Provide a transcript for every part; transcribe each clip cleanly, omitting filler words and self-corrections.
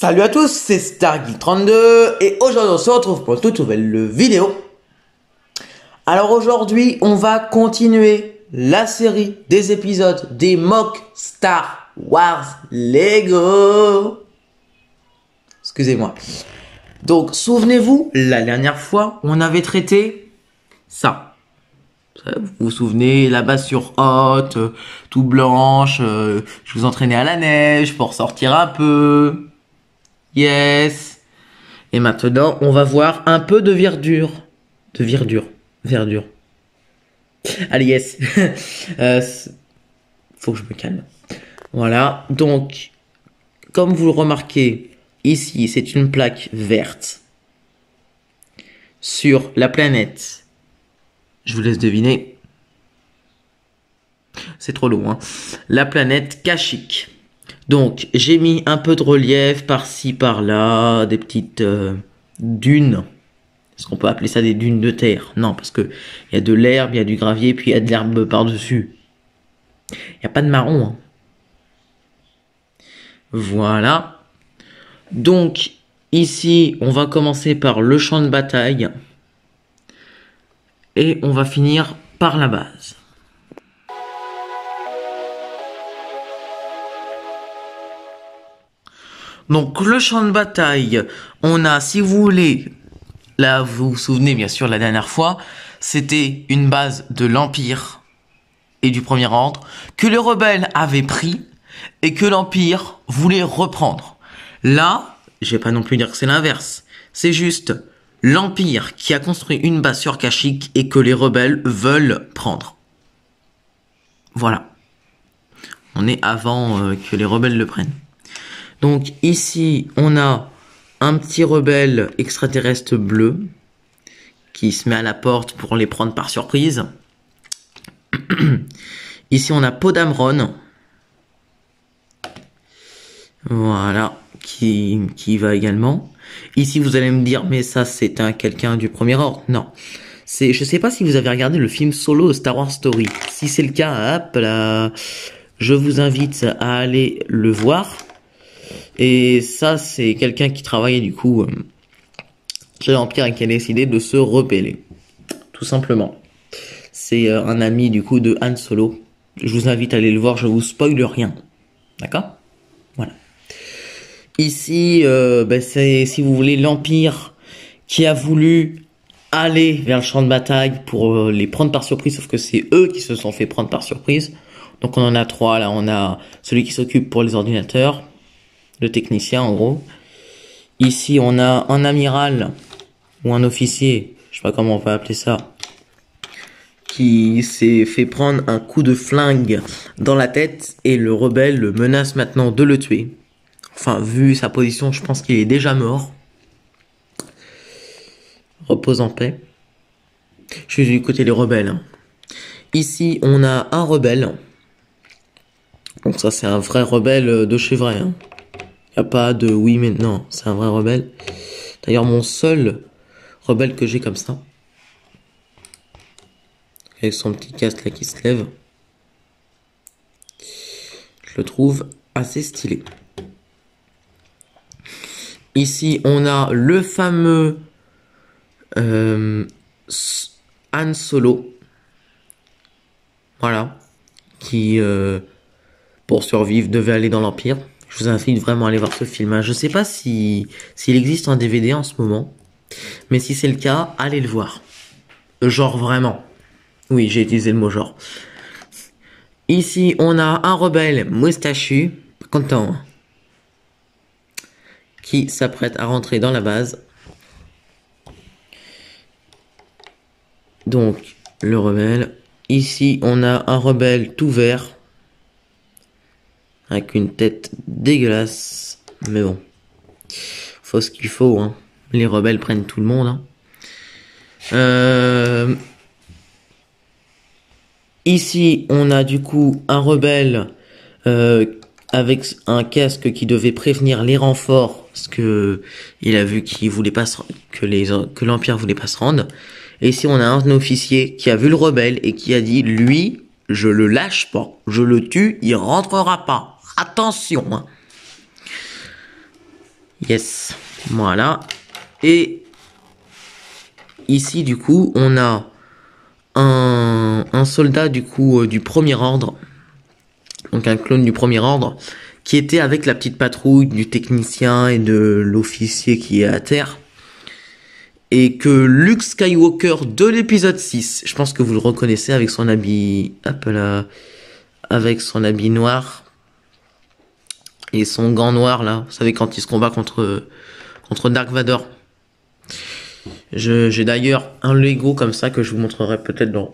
Salut à tous, c'est Stargeek32 et aujourd'hui on se retrouve pour une toute nouvelle vidéo. Alors aujourd'hui on va continuer la série des épisodes des mock Star Wars Lego. Excusez-moi. Donc souvenez-vous, la dernière fois on avait traité ça. Vous vous souvenez, la base sur Hoth, tout blanche, je vous entraînais à la neige pour sortir un peu. Yes. Et maintenant, on va voir un peu de verdure. Verdure. Allez, yes. Faut que je me calme. Voilà. Donc, comme vous le remarquez, ici, c'est une plaque verte sur la planète. Je vous laisse deviner. C'est trop long, hein. La planète Kashyyyk. Donc, j'ai mis un peu de relief par-ci, par-là, des petites dunes. Est-ce qu'on peut appeler ça des dunes de terre? Non, parce que il y a de l'herbe, il y a du gravier, puis il y a de l'herbe par-dessus. Il n'y a pas de marron, hein. Voilà. Donc, ici, on va commencer par le champ de bataille. Et on va finir par la base. Donc le champ de bataille, on a, si vous voulez, là vous vous souvenez bien sûr la dernière fois, c'était une base de l'Empire et du Premier Ordre que les rebelles avaient pris et que l'Empire voulait reprendre. Là, je vais pas non plus dire que c'est l'inverse, c'est juste l'Empire qui a construit une base sur Kashyyyk et que les rebelles veulent prendre. Voilà. On est avant que les rebelles le prennent. Donc ici, on a un petit rebelle extraterrestre bleu qui se met à la porte pour les prendre par surprise. Ici, on a Poe Dameron. Voilà, qui va également. Ici, vous allez me dire, mais ça, c'est quelqu'un du Premier Ordre. Non. Je sais pas si vous avez regardé le film Solo Star Wars Story. Si c'est le cas, hop là, je vous invite à aller le voir. Et ça, c'est quelqu'un qui travaillait du coup chez l'Empire et qui a décidé de se rebeller. Tout simplement. C'est un ami du coup de Han Solo. Je vous invite à aller le voir, je vous spoil rien. D'accord? Voilà. Ici, c'est, si vous voulez, l'Empire qui a voulu aller vers le champ de bataille pour les prendre par surprise, sauf que c'est eux qui se sont fait prendre par surprise. Donc on en a trois, là on a celui qui s'occupe pour les ordinateurs, le technicien en gros. Ici on a un amiral ou un officier, je sais pas comment on va appeler ça, qui s'est fait prendre un coup de flingue dans la tête et le rebelle le menace maintenant de le tuer. Enfin, vu sa position, je pense qu'il est déjà mort. Repose en paix. Je suis du côté des rebelles, hein. Ici on a un rebelle. Donc ça c'est un vrai rebelle de chez vrai, hein. Y a pas de oui mais non, c'est un vrai rebelle. D'ailleurs mon seul rebelle que j'ai comme ça, avec son petit casque là qui se lève, je le trouve assez stylé. Ici on a le fameux Han Solo, voilà, qui pour survivre devait aller dans l'Empire. Je vous invite vraiment à aller voir ce film, hein. Je sais pas s'il existe en DVD en ce moment, mais si c'est le cas, allez le voir. Genre vraiment. Oui, j'ai utilisé le mot genre. Ici, on a un rebelle moustachu, content, hein, qui s'apprête à rentrer dans la base. Donc, le rebelle. Ici, on a un rebelle tout vert, avec une tête dégueulasse. Mais bon, faut ce qu'il faut, hein. Les rebelles prennent tout le monde, hein. Ici, on a du coup un rebelle avec un casque qui devait prévenir les renforts, parce que il a vu qu'il voulait pas que l'Empire voulait pas se rendre. Et ici, on a un officier qui a vu le rebelle et qui a dit, lui, je le lâche pas, je le tue, il rentrera pas. Attention, hein. Yes. Voilà. Et ici, du coup, on a un soldat, du coup, du premier ordre. Donc un clone du premier ordre. Qui était avec la petite patrouille du technicien et de l'officier qui est à terre. Et que Luke Skywalker de l'épisode 6, je pense que vous le reconnaissez avec son habit, hop là, avec son habit noir et son gant noir là, vous savez quand il se combat contre Dark Vador. J'ai d'ailleurs un Lego comme ça que je vous montrerai peut-être dans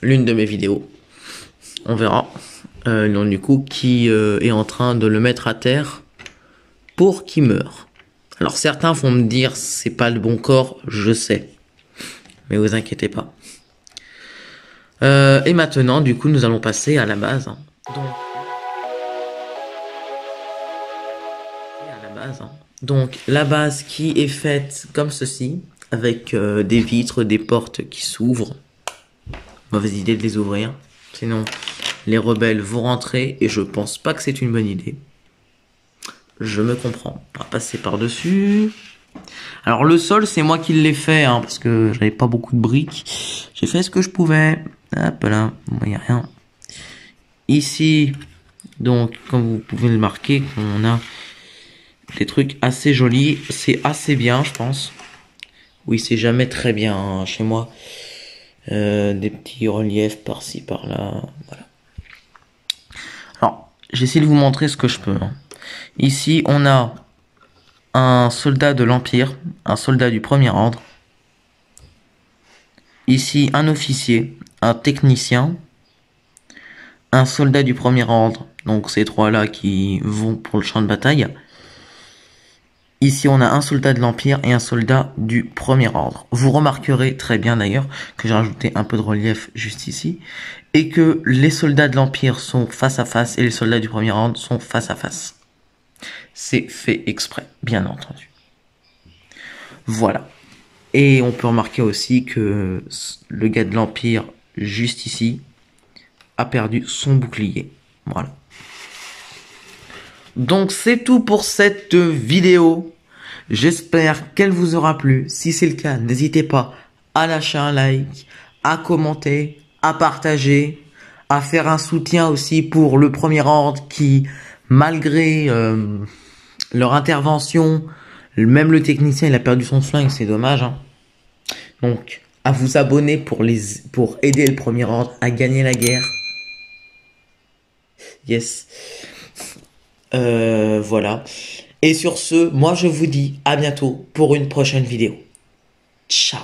l'une de mes vidéos. On verra. Donc du coup, qui est en train de le mettre à terre pour qu'il meure. Alors certains vont me dire c'est pas le bon corps, je sais. Mais vous inquiétez pas. Et maintenant, du coup, nous allons passer à la base. Donc, la base qui est faite comme ceci, avec des vitres, des portes qui s'ouvrent. Mauvaise idée de les ouvrir. Sinon, les rebelles vont rentrer et je pense pas que c'est une bonne idée. Je me comprends. On va passer par-dessus. Alors le sol, c'est moi qui l'ai fait, hein, parce que j'avais pas beaucoup de briques. J'ai fait ce que je pouvais. Hop là, il n'y a rien. Ici, donc, comme vous pouvez le marquer, on a des trucs assez jolis. C'est assez bien, je pense. Oui, c'est jamais très bien hein, chez moi. Des petits reliefs par-ci, par-là. Voilà. Alors, j'essaie de vous montrer ce que je peux. Hein. Ici, on a un soldat de l'Empire, un soldat du premier ordre. Ici, un officier, un technicien, un soldat du premier ordre. Donc, ces trois-là qui vont pour le champ de bataille. Ici, on a un soldat de l'Empire et un soldat du premier ordre. Vous remarquerez très bien d'ailleurs que j'ai rajouté un peu de relief juste ici. Et que les soldats de l'Empire sont face à face et les soldats du premier ordre sont face à face. C'est fait exprès, bien entendu. Voilà. Et on peut remarquer aussi que le gars de l'Empire, juste ici, a perdu son bouclier. Voilà. Donc c'est tout pour cette vidéo. J'espère qu'elle vous aura plu. Si c'est le cas, n'hésitez pas à lâcher un like, à commenter, à partager, à faire un soutien aussi pour le premier ordre qui, malgré leur intervention, même le technicien il a perdu son flingue, c'est dommage. Hein. Donc à vous abonner pour aider le premier ordre à gagner la guerre. Yes. Voilà. Et sur ce, moi je vous dis à bientôt pour une prochaine vidéo. Ciao.